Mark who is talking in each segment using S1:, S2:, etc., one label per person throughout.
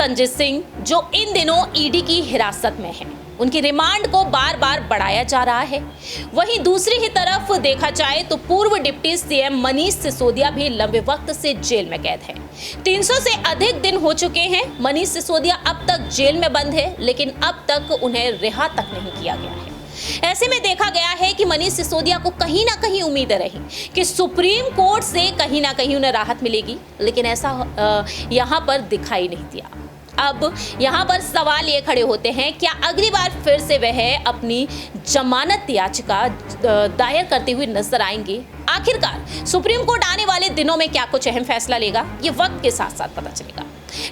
S1: संजय सिंह, जो इन दिनों ईडी की हिरासत में हैं। उनकी रिमांड को बार बार बढ़ाया जा रहा है। वहीं दूसरी ही तरफ देखा जाए तो पूर्व डिप्टी सीएम मनीष सिसोदिया भी लंबे वक्त से जेल में कैद है। 300 से अधिक दिन हो चुके हैं। मनीष सिसोदिया अब तक जेल में बंद है, लेकिन अब तक उन्हें रिहा तक नहीं किया गया है। ऐसे में देखा गया है कि मनीष सिसोदिया को कहीं ना कहीं उम्मीद रही कि सुप्रीम कोर्ट से कहीं ना कहीं उन्हें राहत मिलेगी, लेकिन ऐसा यहाँ पर दिखाई नहीं दिया। अब यहाँ पर सवाल ये खड़े होते हैं, क्या अगली बार फिर से वह अपनी जमानत याचिका दायर करते हुए नजर आएंगे? आखिरकार सुप्रीम कोर्ट आने वाले दिनों में क्या कुछ अहम फैसला लेगा, ये वक्त के साथ साथ पता चलेगा।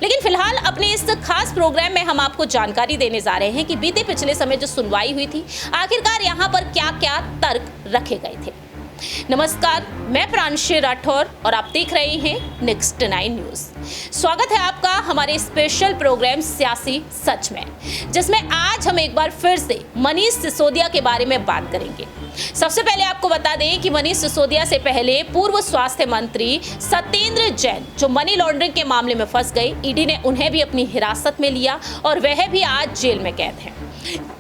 S1: लेकिन फिलहाल अपने इस खास प्रोग्राम में हम आपको जानकारी देने जा रहे हैं कि बीते पिछले समय जो सुनवाई हुई थी, आखिरकार यहाँ पर क्या क्या तर्क रखे गए थे। नमस्कार, मैं प्रांशी राठौर और आप देख रहे हैं नेक्स्ट 9 न्यूज। स्वागत है आपका हमारे स्पेशल प्रोग्राम सियासी सच में, जिसमें आज हम एक बार फिर से मनीष सिसोदिया के बारे में बात करेंगे। सबसे पहले आपको बता दें कि मनीष सिसोदिया से पहले पूर्व स्वास्थ्य मंत्री सत्येंद्र जैन, जो मनी लॉन्ड्रिंग के मामले में फंस गए, ईडी ने उन्हें भी अपनी हिरासत में लिया और वह भी आज जेल में कैद हैं।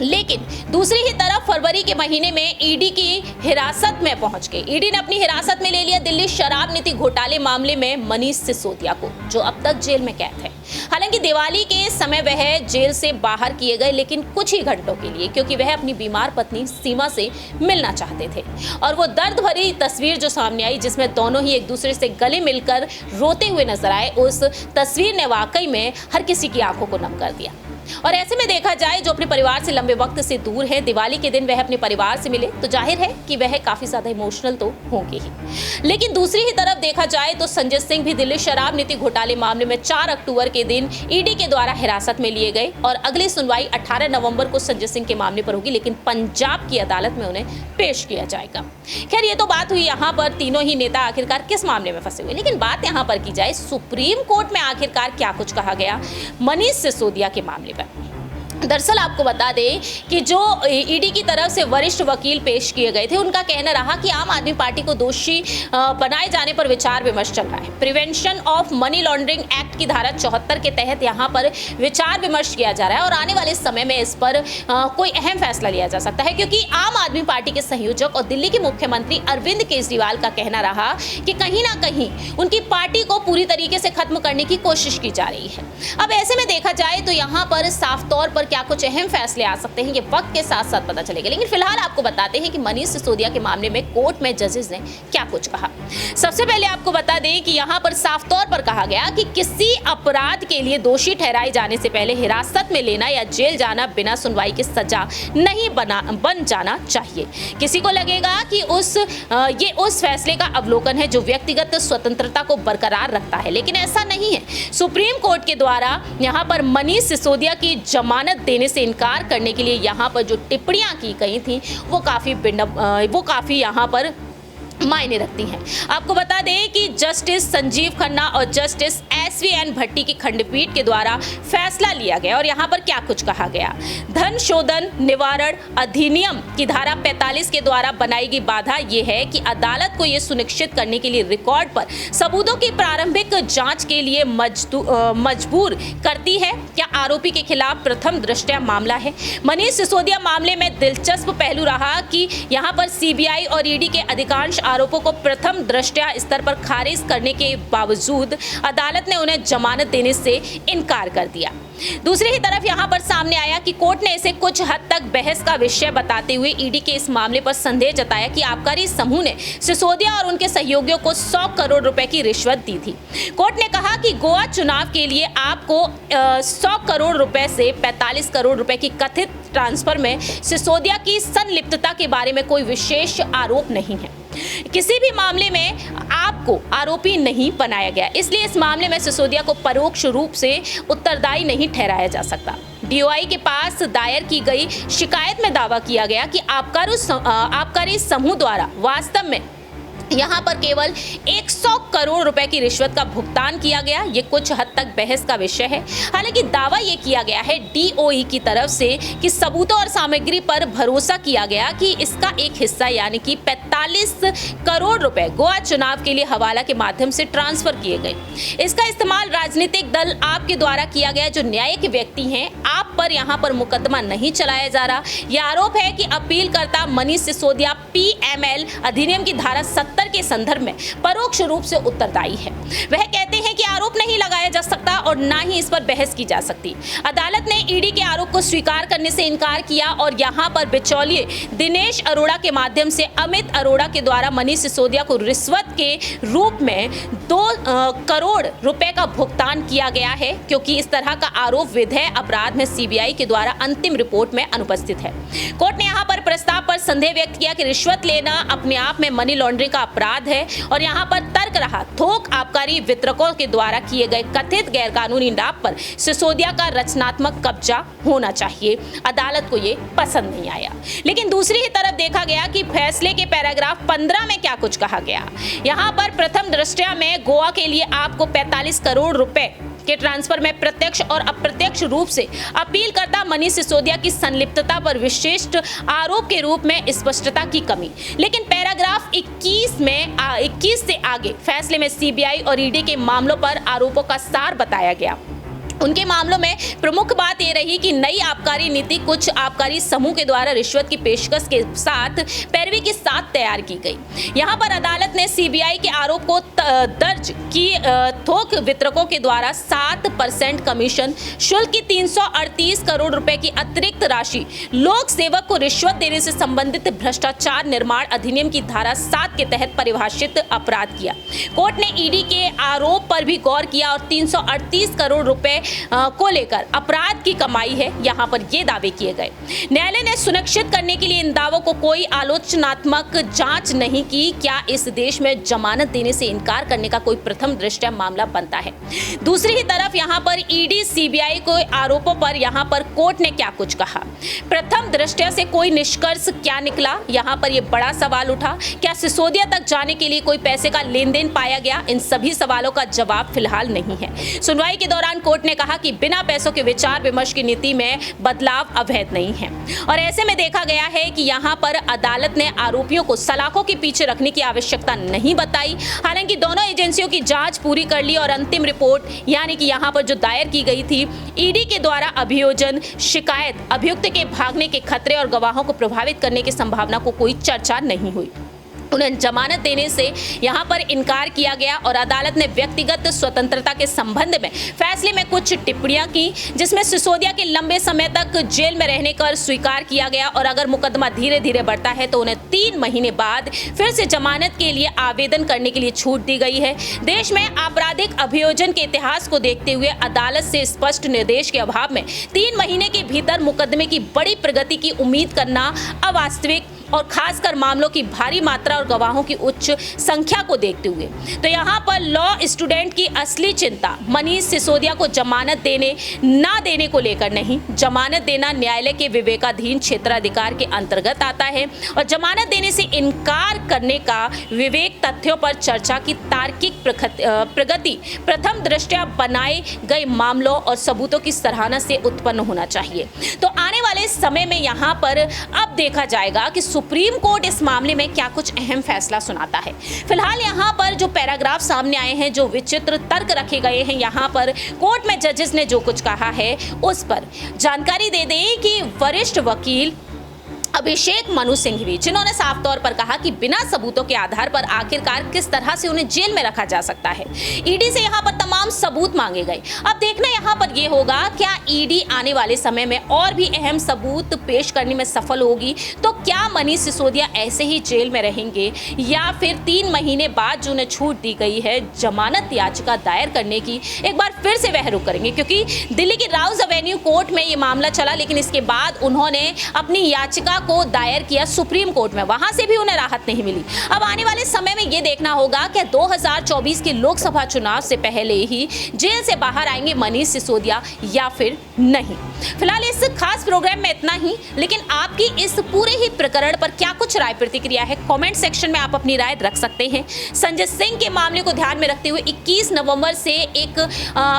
S1: लेकिन दूसरी ही तरफ फरवरी के महीने में ईडी की हिरासत में पहुंच गए। ईडी ने अपनी हिरासत में ले लिया दिल्ली शराब नीति घोटाले मामले में मनीष सिसोदिया को, जो अब तक जेल में कैद है। हालांकि दिवाली के समय वह जेल से बाहर किए गए, लेकिन कुछ ही घंटों के लिए, क्योंकि वह अपनी बीमार पत्नी सीमा से मिलना चाहते थे। और वो दर्द भरी तस्वीर जो सामने आई, जिसमें दोनों ही एक दूसरे से गले मिलकर रोते हुए नजर आए, उस तस्वीर ने वाकई में हर किसी की आंखों को नम कर दिया। और ऐसे में देखा जाए, जो अपने परिवार से लंबे वक्त से दूर है, दिवाली के दिन वह अपने परिवार से मिले, तो जाहिर है कि वह काफी ज्यादा इमोशनल तो होंगे ही। लेकिन दूसरी ही तरफ देखा जाए तो संजय सिंह भी दिल्ली शराब नीति घोटाले मामले में 4 अक्टूबर के दिन ईडी के द्वारा हिरासत में लिए गए और अगली सुनवाई 18 नवंबर को संजय सिंह के मामले पर होगी, लेकिन पंजाब की अदालत में उन्हें पेश किया जाएगा। खैर, ये तो बात हुई यहाँ पर तीनों ही नेता आखिरकार किस मामले में फंसे हुए, लेकिन बात यहाँ पर की जाए सुप्रीम कोर्ट में आखिरकार क्या कुछ कहा गया मनीष सिसोदिया के मामले। दरअसल आपको बता दें कि जो ईडी की तरफ से वरिष्ठ वकील पेश किए गए थे, उनका कहना रहा कि आम आदमी पार्टी को दोषी बनाए जाने पर विचार विमर्श चल रहा है। Prevention of money laundering act की धारा 74 के तहत यहाँ पर विचार विमर्श किया जा रहा है और आने वाले समय में इस पर कोई अहम फैसला लिया जा सकता है, क्योंकि आम आदमी पार्टी के संयोजक और दिल्ली के मुख्यमंत्री अरविंद केजरीवाल का कहना रहा कि कहीं ना कहीं उनकी पार्टी को पूरी तरीके से खत्म करने की कोशिश की जा रही है। अब ऐसे में देखा जाए तो यहाँ पर साफ तौर पर क्या कुछ अहम फैसले आ सकते हैं, ये वक्त के साथ साथ पता चलेगा। लेकिन फिलहाल आपको बताते हैं कि मनीष सिसोदिया के मामले में कोर्ट में जजेस ने क्या कुछ कहा। सबसे पहले आपको बता दें कि यहाँ पर साफ तौर पर कहा गया कि किसी अपराध के लिए दोषी ठहराए जाने से पहले हिरासत में लेना या जेल जाना बिना सुनवाई की सजा नहीं बन जाना चाहिए। किसी को लगेगा कि ये उस फैसले का अवलोकन है जो व्यक्तिगत स्वतंत्रता को बरकरार रखता है, लेकिन ऐसा नहीं है। सुप्रीम कोर्ट के द्वारा यहाँ पर मनीष सिसोदिया की जमानत देने से इनकार करने के लिए यहाँ पर जो टिप्पणियां की गई थी, वो काफी यहाँ पर मायने रखती हैं। आपको बता दें कि जस्टिस संजीव खन्ना और जस्टिस SVN भट्टी की खंडपीठ के द्वारा फैसला लिया गया और यहाँ पर क्या कुछ कहा गया। धन शोधन निवारण अधिनियम की धारा 45 के द्वारा बनाई गई बाधा यह है कि अदालत को यह सुनिश्चित करने के लिए रिकॉर्ड पर सबूतों की प्रारंभिक जांच के लिए मजबूर करती है क्या आरोपी के खिलाफ प्रथम दृष्टया मामला है। मनीष सिसोदिया मामले में दिलचस्प पहलू रहा कि यहाँ पर CBI और ED के अधिकांश आरोपों को प्रथम दृष्टया स्तर पर खारिज करने के बावजूद अदालत ने उन्हें जमानत देने से इनकार कर दिया। दूसरी ही तरफ यहाँ पर सामने आया कि कोर्ट ने इसे कुछ हद तक बहस का विषय बताते हुए ईडी के इस मामले पर संदेह जताया कि आबकारी समूह ने सिसोदिया और उनके सहयोगियों को 100 करोड़ रुपए की रिश्वत दी थी। कोर्ट ने कहा कि गोवा चुनाव के लिए आपको 100 करोड़ रुपए से 45 करोड़ रुपए की कथित ट्रांसफर में सिसोदिया की संलिप्तता के बारे में कोई विशेष आरोप नहीं है। किसी भी मामले में आपको आरोपी नहीं बनाया गया, इसलिए इस मामले में सिसोदिया को परोक्ष रूप से उत्तरदायी नहीं ठहराया जा सकता। DOI के पास दायर की गई शिकायत में दावा किया गया कि आबकारी समूह द्वारा वास्तव में यहाँ पर केवल 100 करोड़ रुपए की रिश्वत का भुगतान किया गया। ये कुछ हद तक बहस का विषय है। हालांकि दावा ये किया गया है डीओई की तरफ से कि सबूतों और सामग्री पर भरोसा किया गया कि इसका एक हिस्सा यानी कि 45 करोड़ रुपए गोवा चुनाव के लिए हवाला के माध्यम से ट्रांसफर किए गए। इसका इस्तेमाल राजनीतिक दल आपके द्वारा किया गया। जो न्यायिक व्यक्ति हैं, आप पर यहाँ पर मुकदमा नहीं चलाया जा रहा। यह आरोप है कि अपीलकर्ता मनीष सिसोदिया पीएमएल अधिनियम की धारा 70 के संदर्भ में परोक्ष रूप से उत्तरदायी है। वह कहते हैं कि आरोप नहीं लगाया जा सकता और ना ही इस पर बहस की जा सकती। अदालत ने ईडी के आरोप को स्वीकार करने से इनकार किया और यहां पर बिचौलिए दिनेश अरोड़ा के माध्यम से अमित अरोड़ा के द्वारा मनीष सिसोदिया को रिश्वत के रूप में 2 करोड़ रुपए का भुगतान किया गया है, क्योंकि इस तरह का आरोप विधेय अपराध में सीबीआई के द्वारा अंतिम रिपोर्ट में अनुपस्थित है। कोर्ट ने यहां पर प्रस्ताव पर संदेह व्यक्त किया कि रिश्वत लेना अपने आप में मनी लॉन्ड्रिंग का अपराध है और यहां पर तर्क रहा थोक आबकारी वितरकों के द्वारा किए गए कथित गैरकानूनी लाभ पर सिसोदिया का रचनात्मक कब्जा होना चाहिए। अदालत को ये पसंद नहीं आया। लेकिन दूसरी ही तरफ देखा गया कि फैसले के पैराग्राफ 15 में क्या कुछ कहा गया। यहां पर प्रथम दृष्टया में गोवा के लिए आपको 45 करोड़ रुपए के ट्रांसफर में प्रत्यक्ष और अप्रत्यक्ष रूप से अपीलकर्ता मनीष सिसोदिया की संलिप्तता पर विशिष्ट आरोप के रूप में स्पष्टता की कमी। लेकिन पैराग्राफ 21 से आगे फैसले में सीबीआई और ईडी के मामलों पर आरोपों का सार बताया गया। उनके मामलों में प्रमुख बात यह रही कि नई आबकारी नीति कुछ आबकारी समूह के द्वारा रिश्वत की पेशकश के साथ पैरवी के साथ तैयार की गई। यहां पर अदालत ने सीबीआई के आरोप को दर्ज की थोक वितरकों के द्वारा 7% कमीशन शुल्क की 338 करोड़ रुपए की अतिरिक्त राशि लोक सेवक को रिश्वत देने से संबंधित भ्रष्टाचार निर्माण अधिनियम की धारा 7 के तहत परिभाषित अपराध किया। कोर्ट ने ईडी के आरोप पर भी गौर किया और 338 करोड़ रुपए को लेकर अपराध की कमाई है, यहां पर ये दावे किए गए। न्यायालय ने सुनिश्चित करने के लिए इन दावों को कोई आलोचनात्मक जांच नहीं की। क्या इस देश में जमानत देने से इनकार करने का कोई प्रथम दृष्टया मामला बनता है? दूसरी ही तरफ यहां पर ईडी सीबीआई को आरोपों पर यहां पर कोर्ट ने क्या कुछ कहा। प्रथम दृष्टया से कोई निष्कर्ष क्या निकला, यहां पर यह बड़ा सवाल उठा। क्या सिसोदिया तक जाने के लिए कोई पैसे का लेन देन पाया गया? इन सभी सवालों का जवाब फिलहाल नहीं है। सुनवाई के दौरान कोर्ट ने कहा कि बिना पैसों के विचार विमर्श की नीति में बदलाव अवैध नहीं है और ऐसे में देखा गया है कि यहां पर अदालत ने आरोपियों को सलाखों के पीछे रखने की आवश्यकता नहीं बताई। हालांकि दोनों एजेंसियों की जांच पूरी कर ली और अंतिम रिपोर्ट यानी कि यहां पर जो दायर की गई थी ईडी के द्वारा अभियोजन शिकायत अभियुक्त के भागने के खतरे और गवाहों को प्रभावित करने की संभावना को कोई चर्चा नहीं हुई। उन्हें जमानत देने से यहां पर इनकार किया गया और अदालत ने व्यक्तिगत स्वतंत्रता के संबंध में फैसले में कुछ टिप्पणियां की, जिसमें सिसोदिया के लंबे समय तक जेल में रहने का स्वीकार किया गया और अगर मुकदमा धीरे धीरे बढ़ता है तो उन्हें 3 महीने बाद फिर से जमानत के लिए आवेदन करने के लिए छूट दी गई है। देश में आपराधिक अभियोजन के इतिहास को देखते हुए अदालत से स्पष्ट निर्देश के अभाव में 3 महीने के भीतर मुकदमे की बड़ी प्रगति की उम्मीद करना अवास्तविक और खासकर मामलों की भारी मात्रा और गवाहों की उच्च संख्या को देखते हुए। तो यहाँ पर लॉ स्टूडेंट की असली चिंता मनीष सिसोदिया को जमानत देने ना देने को लेकर नहीं, जमानत देना न्यायालय के विवेकाधीन क्षेत्राधिकार के अंतर्गत आता है और जमानत देने से इनकार करने का विवेक तथ्यों पर चर्चा की तार्किक प्रगति प्रथम दृष्टया बनाए गए मामलों और सबूतों की सराहना से उत्पन्न होना चाहिए। तो आने वाले समय में यहाँ पर अब देखा जाएगा कि सुप्रीम कोर्ट इस मामले में क्या कुछ अहम फैसला सुनाता है। फिलहाल यहाँ पर जो पैराग्राफ सामने आए हैं, जो विचित्र तर्क रखे गए हैं, यहाँ पर कोर्ट में जजेस ने जो कुछ कहा है उस पर जानकारी दे दें कि वरिष्ठ वकील अभिषेक मनु सिंघवी, जिन्होंने साफ तौर पर कहा कि बिना सबूतों के आधार पर आखिरकार किस तरह से उन्हें जेल में रखा जा सकता है। ईडी से यहां पर तमाम सबूत मांगे गए। अब देखना यहां पर यह होगा क्या ईडी आने वाले समय में और भी अहम सबूत पेश करने में सफल होगी। तो क्या मनीष सिसोदिया ऐसे ही जेल में रहेंगे या फिर 3 महीने बाद जो उन्हें छूट दी गई है जमानत याचिका दायर करने की, एक बार फिर से वह रुख करेंगे? क्योंकि दिल्ली की राउज एवेन्यू कोर्ट में यह मामला चला, लेकिन इसके बाद उन्होंने अपनी याचिका को दायर किया सुप्रीम कोर्ट में, वहां से भी उन्हें राहत नहीं मिली। अब आने वाले समय में ये देखना होगा कि 2024 के लोकसभा चुनाव से पहले ही जेल से बाहर आएंगे मनीष सिसोदिया या फिर नहीं। फिलहाल इस खास प्रोग्राम में इतना ही, लेकिन आपकी इस पूरे ही प्रकरण पर क्या कुछ राय प्रतिक्रिया है, कमेंट सेक्शन में आप अपनी राय रख सकते हैं। संजय सिंह के मामले को ध्यान में रखते हुए 21 नवंबर से एक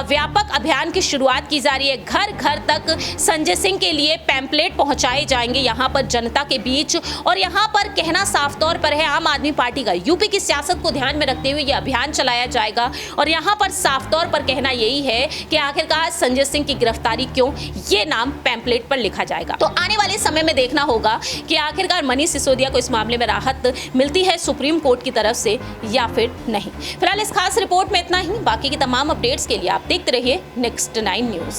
S1: व्यापक अभियान की शुरुआत की जा रही है। घर घर तक संजय सिंह के लिए पैम्पलेट पहुंचाए जाएंगे यहां पर जनता के बीच, और यहां पर कहना साफ तौर पर है आम आदमी पार्टी का यूपी की सियासत को ध्यान में रखते हुए यह अभियान चलाया जाएगा। और यहां पर साफ तौर पर कहना यही है कि आखिरकार संजय सिंह की गिरफ्तारी क्यों, ये नाम पैम्पलेट पर लिखा जाएगा। तो आने वाले समय में देखना होगा कि आखिरकार मनीष सिसोदिया को इस मामले में राहत मिलती है सुप्रीम कोर्ट की तरफ से या फिर नहीं। फिलहाल इस खास रिपोर्ट में इतना ही। बाकी की तमाम अपडेट्स के लिए आप देखते रहिए नेक्स्ट 9 न्यूज।